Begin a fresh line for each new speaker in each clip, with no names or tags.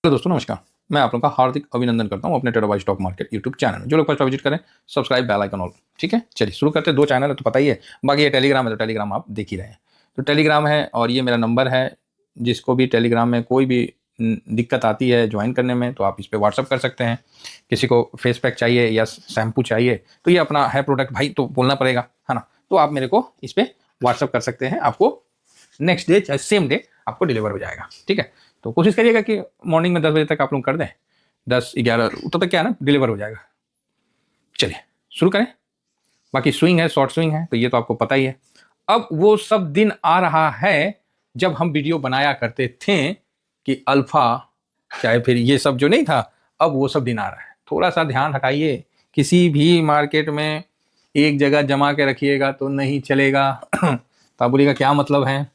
तो दोस्तों नमस्कार, मैं आप लोगों का हार्दिक अभिनंदन करता हूं अपने trader by stock market YouTube channel में। जो लोग फर्स्ट विजिट करें, सब्सक्राइब, बेल आइकन ऑल। ठीक है, चलिए शुरू करते हैं। 2 चैनल है तो पता ही है, बाकी ये टेलीग्राम है तो टेलीग्राम आप देख ही रहे हैं। तो टेलीग्राम है और ये मेरा नंबर है। जिसको भी टेलीग्राम में कोई भी दिक्कत आती है ज्वाइन करने में तो आप इस पर व्हाट्सअप कर सकते हैं। किसी को फेस पैक चाहिए या शैम्पू चाहिए तो ये अपना है प्रोडक्ट भाई, तो बोलना पड़ेगा, है ना। तो आप मेरे को इस पर व्हाट्सअप कर सकते हैं, आपको नेक्स्ट डे चाहे सेम डे आपको डिलीवर हो जाएगा। ठीक है, तो कोशिश करिएगा कि मॉर्निंग में 10 बजे तक आप लोग कर दें, 10-11 तो तक क्या है ना, डिलीवर हो जाएगा। चलिए शुरू करें। बाकी स्विंग है, शॉर्ट स्विंग है, तो ये तो आपको पता ही है। अब वो सब दिन आ रहा है जब हम वीडियो बनाया करते थे कि अल्फा चाहे फिर ये सब जो नहीं था, अब वो सब दिन आ रहा है। थोड़ा सा ध्यान हटाइए, किसी भी मार्केट में एक जगह जमा के रखिएगा तो नहीं चलेगा। तो आप बोलिएगा क्या मतलब है?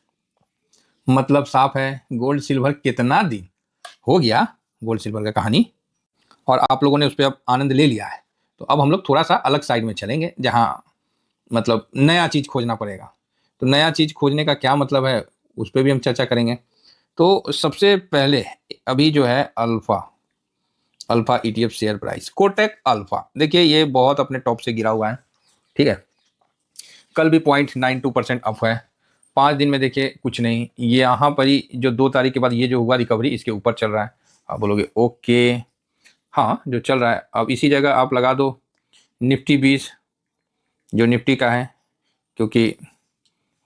मतलब साफ है, गोल्ड सिल्वर कितना दिन हो गया गोल्ड सिल्वर का कहानी, और आप लोगों ने उस पर अब आनंद ले लिया है। तो अब हम लोग थोड़ा सा अलग साइड में चलेंगे जहां मतलब नया चीज खोजना पड़ेगा। तो नया चीज खोजने का क्या मतलब है, उस पर भी हम चर्चा करेंगे। तो सबसे पहले अभी जो है alpha ETF share price, Kotak alpha, देखिए ये बहुत अपने टॉप से गिरा हुआ है। ठीक है, कल भी 0.92% अप है। 5 दिन में देखिए कुछ नहीं, ये यहाँ पर ही जो 2 तारीख के बाद ये जो हुआ रिकवरी, इसके ऊपर चल रहा है। आप बोलोगे ओके, हाँ जो चल रहा है। अब इसी जगह आप लगा दो निफ्टी 20 जो निफ्टी का है, क्योंकि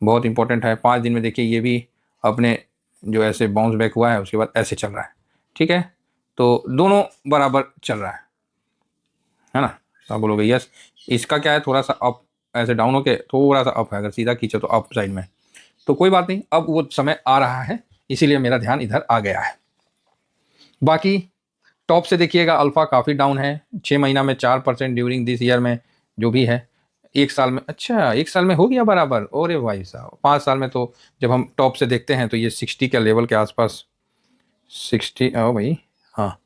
बहुत इंपॉर्टेंट है। 5 दिन में देखिए ये भी अपने जो ऐसे बाउंस बैक हुआ है उसके बाद ऐसे चल रहा है। ठीक है, तो दोनों बराबर चल रहा है ना। तो आप बोलोगे यस, इसका क्या है, थोड़ा सा अप, ऐसे डाउन होके थोड़ा सा अप है, अगर सीधा खींचे तो अप साइड में। तो कोई बात नहीं, अब वो समय आ रहा है, इसीलिए मेरा ध्यान इधर आ गया है। बाकी टॉप से देखिएगा अल्फा काफ़ी डाउन है, 6 महीना में 4% ड्यूरिंग दिस ईयर में जो भी है। 1 साल में, अच्छा 1 साल में हो गया बराबर, अरे भाई साहब 5 साल में तो जब हम टॉप से देखते हैं तो ये 60 के लेवल के आसपास, 60 ओ भाई, हाँ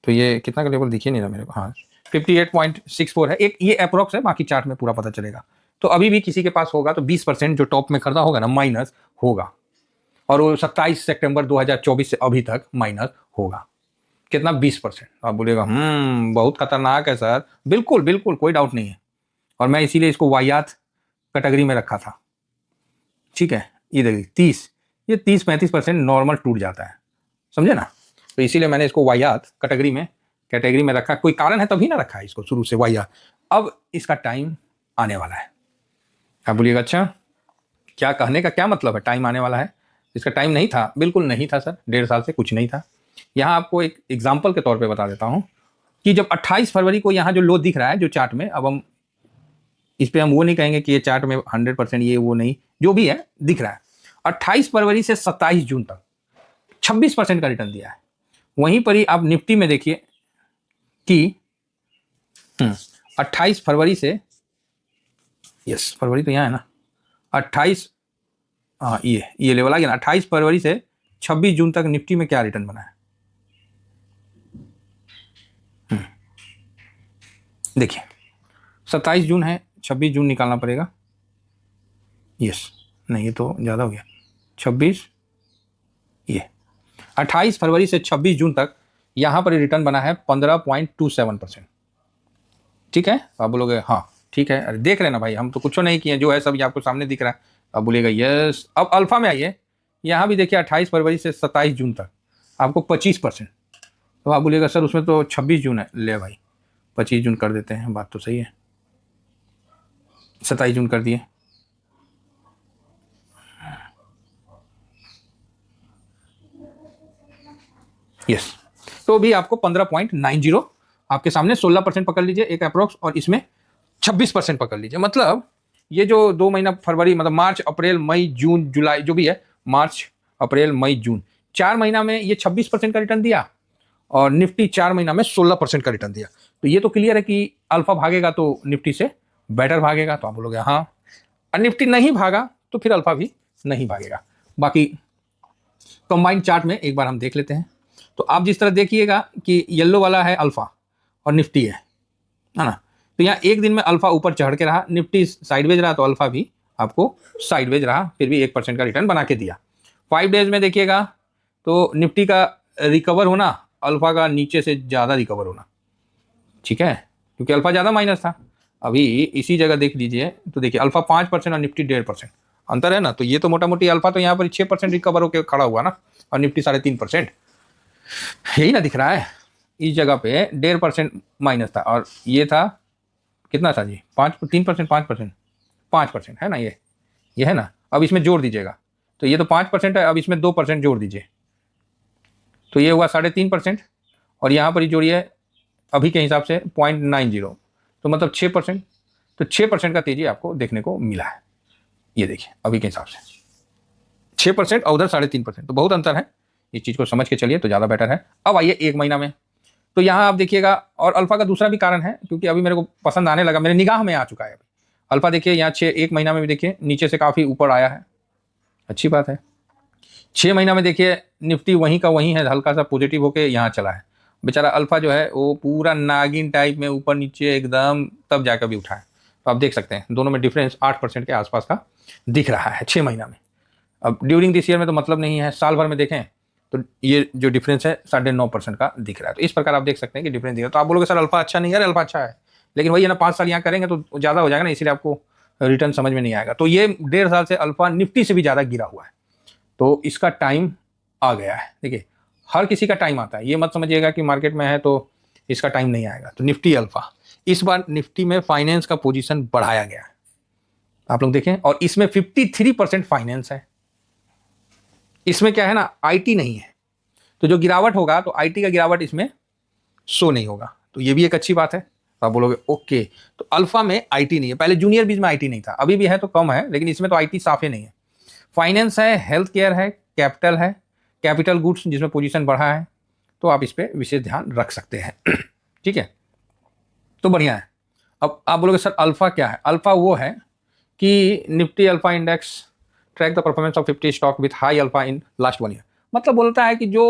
तो ये कितना का लेवल दिखिए नहीं रहा मेरे को, हाँ 58.64 है एक, ये अप्रोक्स है, बाकी चार्ट में पूरा पता चलेगा। तो अभी भी किसी के पास होगा तो 20% जो टॉप में खरीदा होगा ना माइनस होगा, और वो 27 सितंबर 2024 से अभी तक माइनस होगा। कितना? 20%। आप बोलेगा बहुत खतरनाक है सर। बिल्कुल बिल्कुल, कोई डाउट नहीं है, और मैं इसीलिए इसको वाहियात कैटेगरी में रखा था। ठीक है, ये देखिए 30, ये 30-35% नॉर्मल टूट जाता है, समझे ना। तो इसीलिए मैंने इसको वाहियात कैटेगरी में रखा। कोई कारण है तभी ना रखा है इसको शुरू से वाहियात। अब इसका टाइम आने वाला है। आप बोलिएगा अच्छा क्या कहने का क्या मतलब है, टाइम आने वाला है? इसका टाइम नहीं था, बिल्कुल नहीं था सर, 1.5 साल से कुछ नहीं था। यहाँ आपको एक एग्जाम्पल के तौर पे बता देता हूँ कि जब 28 फरवरी को यहाँ जो लो दिख रहा है जो चार्ट में, अब हम इस पे हम वो नहीं कहेंगे कि ये चार्ट में 100% ये वो नहीं, जो भी है दिख रहा है। 28 फरवरी से 27 जून तक 26% का रिटर्न दिया है। वहीं पर ही आप निफ्टी में देखिए कि 28 फरवरी से, यस फरवरी तो यहाँ है ना, 28, हाँ ये लेवल आ गया ना। 28 फरवरी से 26 जून तक निफ्टी में क्या रिटर्न बना है देखिए। 27 जून है, 26 जून निकालना पड़ेगा, यस नहीं ये तो ज़्यादा हो गया, 26, ये 28 फरवरी से 26 जून तक यहाँ पर रिटर्न बना है 15.27%। ठीक है, आप बोलोगे हाँ ठीक है, अरे देख रहे ना भाई, हम तो कुछ नहीं किए, जो है सब ये आपको सामने दिख रहा है। आप बोलेगा यस। अब अल्फा में आइए, यहाँ भी देखिए 28 फरवरी से 27 जून तक आपको 25%। तो आप बोलिएगा सर उसमें तो 26 जून है, ले भाई 25 जून कर देते हैं, बात तो सही है, 27 जून कर दिए। यस, तो भी आपको 15.90 आपके सामने, 16% पकड़ लीजिए एक अप्रोक्स, और इसमें 26% पकड़ लीजिए। मतलब ये जो 2 महीना फरवरी, मतलब मार्च अप्रैल मई जून जुलाई जो भी है, मार्च अप्रैल मई जून 4 महीना में ये 26% का रिटर्न दिया, और निफ्टी 4 महीना में 16% का रिटर्न दिया। तो ये तो क्लियर है कि अल्फा भागेगा तो निफ्टी से बेटर भागेगा। तो आप बोलोगे हाँ, और निफ्टी नहीं भागा तो फिर अल्फा भी नहीं भागेगा। बाकी कंबाइंड चार्ट में एक बार हम देख लेते हैं। तो आप जिस तरह देखिएगा कि येलो वाला है अल्फा और निफ्टी है ना। तो यहाँ एक दिन में अल्फा ऊपर चढ़ के रहा, निफ्टी साइडवेज रहा, तो अल्फा भी आपको साइडवेज रहा, फिर भी 1% का रिटर्न बना के दिया। 5 डेज में देखिएगा तो निफ्टी का रिकवर होना अल्फा का नीचे से ज़्यादा रिकवर होना, ठीक है, क्योंकि अल्फा ज़्यादा माइनस था। अभी इसी जगह देख लीजिए तो देखिए अल्फा 5% और निफ्टी 1.5% अंतर है ना। तो ये तो मोटा मोटी अल्फा तो यहाँ पर 6% रिकवर होकर खड़ा हुआ ना, और निफ्टी 3.5%, यही ना दिख रहा है। इस जगह पे 1.5% माइनस था और ये था कितना था जी, 3%, 5%, 5% है ना, ये है ना। अब इसमें जोड़ दीजिएगा तो ये तो 5% है, अब इसमें 2% जोड़ दीजिए तो ये हुआ 3.5%, और यहाँ पर ही जोड़िए अभी के हिसाब से 0.90, तो मतलब 6%। तो 6% का तेजी आपको देखने को मिला है, ये देखिए अभी के हिसाब से 6% और उधर 3.5%, तो बहुत अंतर है। इस चीज़ को समझ के चलिए तो ज़्यादा बेटर है। अब आइए 1 महीना में, तो यहाँ आप देखिएगा, और अल्फा का दूसरा भी कारण है, क्योंकि अभी मेरे को पसंद आने लगा, मेरे निगाह में आ चुका है अभी अल्फा। देखिए यहाँ 1 महीना में भी देखिए नीचे से काफ़ी ऊपर आया है, अच्छी बात है। 6 महीना में देखिए निफ्टी वहीं का वहीं है, हल्का सा पॉजिटिव होके यहाँ चला है। बेचारा अल्फा जो है वो पूरा नागिन टाइप में ऊपर नीचे एकदम तब जाकर भी उठा है। तो आप देख सकते हैं दोनों में डिफरेंस 8% के आसपास का दिख रहा है 6 महीना में। अब ड्यूरिंग दिस ईयर में तो मतलब नहीं है, साल भर में देखें तो ये जो डिफरेंस है 9.5% का दिख रहा है। तो इस प्रकार आप देख सकते हैं कि डिफरेंस दिखा। तो आप बोलोगे सर अल्फा अच्छा नहीं है, अल्फा अच्छा है, लेकिन वही है ना, 5 साल यहाँ करेंगे तो ज़्यादा हो जाएगा ना, इसीलिए आपको रिटर्न समझ में नहीं आएगा। तो ये 1.5 साल से अल्फा निफ्टी से भी ज़्यादा गिरा हुआ है, तो इसका टाइम आ गया है। देखिए हर किसी का टाइम आता है, ये मत समझिएगा कि मार्केट में है तो इसका टाइम नहीं आएगा। तो निफ्टी अल्फा, इस बार निफ्टी में फाइनेंस का पोजीशन बढ़ाया गया है, आप लोग देखें, और इसमें 53% फाइनेंस है। इसमें क्या है ना, आईटी नहीं है, तो जो गिरावट होगा तो आईटी का गिरावट इसमें शो नहीं होगा, तो ये भी एक अच्छी बात है। तो आप बोलोगे ओके, तो अल्फा में आईटी नहीं है, पहले जूनियर बीज में आईटी नहीं था, अभी भी है तो कम है, लेकिन इसमें तो आईटी साफ ही नहीं है। फाइनेंस है, हेल्थ केयर है, कैपिटल है, कैपिटल गुड्स जिसमें पोजीशन बढ़ा है, तो आप इस पर विशेष ध्यान रख सकते हैं ठीक है, तो बढ़िया है। अब आप बोलोगे सर अल्फा क्या है? अल्फा वो है कि Nifty alpha index track the performance of 50 stock with high alpha in last 1 year. मतलब बोलता है कि जो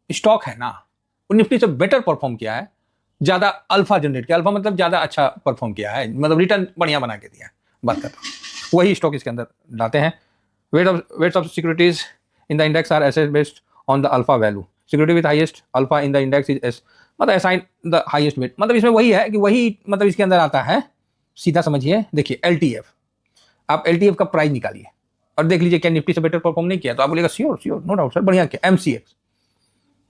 स्टॉक है ना वो निफ्टी से बेटर परफॉर्म किया है, ज़्यादा अल्फा जनरेट किया, अल्फा मतलब ज़्यादा अच्छा परफॉर्म किया है, मतलब रिटर्न बढ़िया बना के दिया है, बात करता हूँ वही स्टॉक इसके अंदर डालते हैं। Weights of securities in the index are assessed based on the alpha value. Security with highest alpha in the index is as, मतलब असाइन द हाईएस्ट वेट, मतलब इसमें वही है कि वही मतलब इसके अंदर आता है, सीधा समझिए। देखिए एलटीएफ, आप एलटीएफ का प्राइस निकालिए और देख लीजिए क्या निफ्टी से बेटर परफॉर्म नहीं किया, तो आप बोलेगा श्योर नो डाउट सर बढ़िया किया। एमसीएक्स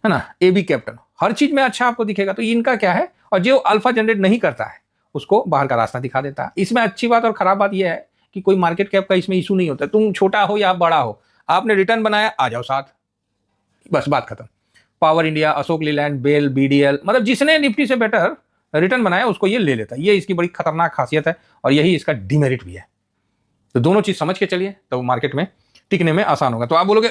है ना, एबी कैपिटल, हर चीज में अच्छा आपको दिखेगा। तो इनका क्या है, और जो अल्फा जनरेट नहीं करता है उसको बाहर का रास्ता दिखा देता है। इसमें अच्छी बात और खराब बात यह है कि कोई मार्केट कैप का इसमें इशू नहीं होता, तुम छोटा हो या बड़ा हो, आपने रिटर्न बनाया आ जाओ साथ, बस बात खत्म। पावर इंडिया, अशोक लीलैंड, बेल, बीडीएल, मतलब जिसने निफ्टी से बेटर रिटर्न बनाया उसको ये ले लेता है, ये इसकी बड़ी खतरनाक खासियत है और यही इसका डिमेरिट भी है। तो दोनों चीज समझ के चलिए तो मार्केट में टिकने में आसान होगा। तो आप बोलोगे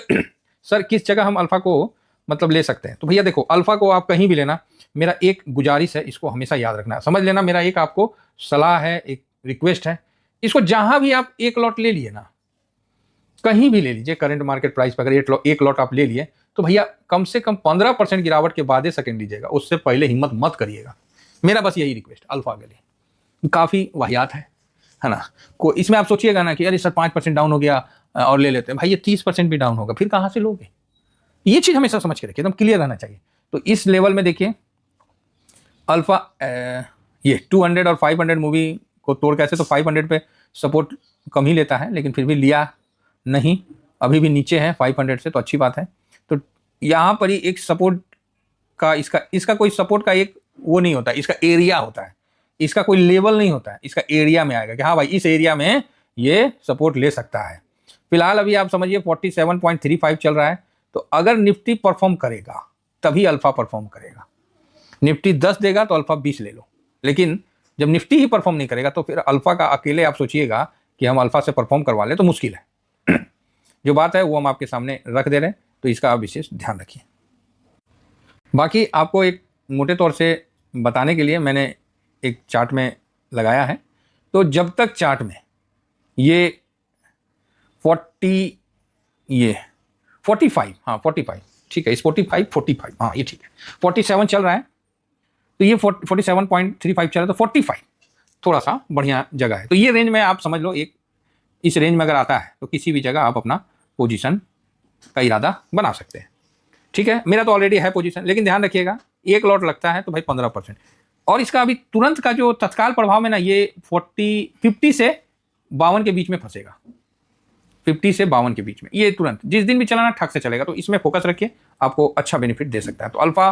सर किस जगह हम अल्फा को मतलब ले सकते हैं? तो भैया देखो अल्फा को आप कहीं भी लेना, मेरा एक गुजारिश है, इसको हमेशा याद रखना, समझ लेना, मेरा एक आपको सलाह है, एक रिक्वेस्ट है, इसको जहां भी आप एक लॉट ले लिए ना, कहीं भी ले लीजिए, करंट मार्केट प्राइस पर अगर एक लॉट आप ले लिए तो भैया कम से कम 15% गिरावट के बाद ही सेकंड लीजिएगा, उससे पहले हिम्मत मत करिएगा। मेरा बस यही रिक्वेस्ट अल्फा के लिए, काफ़ी वाहियात है ना। को इसमें आप सोचिएगा ना कि अरे सर 5% डाउन हो गया और ले लेते हैं, भाई ये 30% भी डाउन होगा, फिर कहाँ से लोगे? ये चीज़ हमेशा समझ के रखिए, एकदम क्लियर रहना चाहिए। तो इस लेवल में देखिए अल्फा ये 200 और 500 मूवी को तोड़ कैसे, तो 500 पे सपोर्ट कम ही लेता है, लेकिन फिर भी लिया नहीं, अभी भी नीचे है 500 से, तो अच्छी बात है। तो यहाँ पर ही एक सपोर्ट का इसका कोई सपोर्ट का एक वो नहीं होता, इसका एरिया होता है, इसका कोई लेवल नहीं होता है, इसका एरिया में आएगा कि हाँ भाई इस एरिया में ये सपोर्ट ले सकता है। फिलहाल अभी आप समझिए 47.35 चल रहा है, तो अगर निफ्टी परफॉर्म करेगा तभी अल्फा परफॉर्म करेगा। निफ्टी 10 देगा तो अल्फा 20 ले लो, लेकिन जब निफ्टी ही परफॉर्म नहीं करेगा तो फिर अल्फा का अकेले आप सोचिएगा कि हम अल्फा से परफॉर्म करवा लें तो मुश्किल है। जो बात है वो हम आपके सामने रख दे रहे हैं, तो इसका आप विशेष ध्यान रखिए। बाकी आपको एक मोटे तौर से बताने के लिए मैंने एक चार्ट में लगाया है, तो जब तक चार्ट में ये 45 ठीक है, इस 45 हाँ ये ठीक है, 47 चल रहा है, तो ये 47.35 चल रहा है, तो 45 थोड़ा सा बढ़िया जगह है। तो ये रेंज में आप समझ लो, एक इस रेंज में अगर आता है तो किसी भी जगह आप अपना पोजीशन का इरादा बना सकते हैं। ठीक है, मेरा तो ऑलरेडी है पोजीशन, लेकिन ध्यान रखिएगा एक लॉट लगता है तो भाई 15%। और इसका अभी तुरंत का जो तत्काल प्रभाव में ना, ये 50 से 52 के बीच में फंसेगा, 50 से 52 के बीच में, ये तुरंत जिस दिन भी चलाना ठक से चलेगा। तो इसमें फोकस रखिए, आपको अच्छा बेनिफिट दे सकता है। तो अल्फा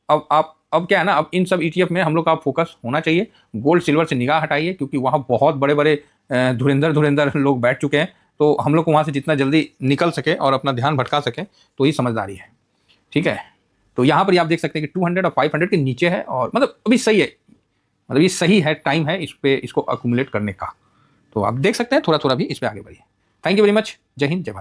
अब क्या है ना, अब इन सब ETF में हम लोग का फोकस होना चाहिए। गोल्ड सिल्वर से निगाह हटाइए, क्योंकि वहाँ बहुत बड़े बड़े धुरंधर लोग बैठ चुके हैं। तो हम लोग को वहाँ से जितना जल्दी निकल सके और अपना ध्यान भटका सके, तो ये समझदारी है, ठीक है। तो यहाँ पर आप देख सकते हैं कि 200 और 500 के नीचे है, और मतलब अभी सही है, मतलब ये सही है, टाइम है इस पे इसको अकुमुलेट करने का। तो आप देख सकते हैं थोड़ा थोड़ा भी इस पे आगे बढ़िए। Thank you very much. जय हिंद, जय भारत।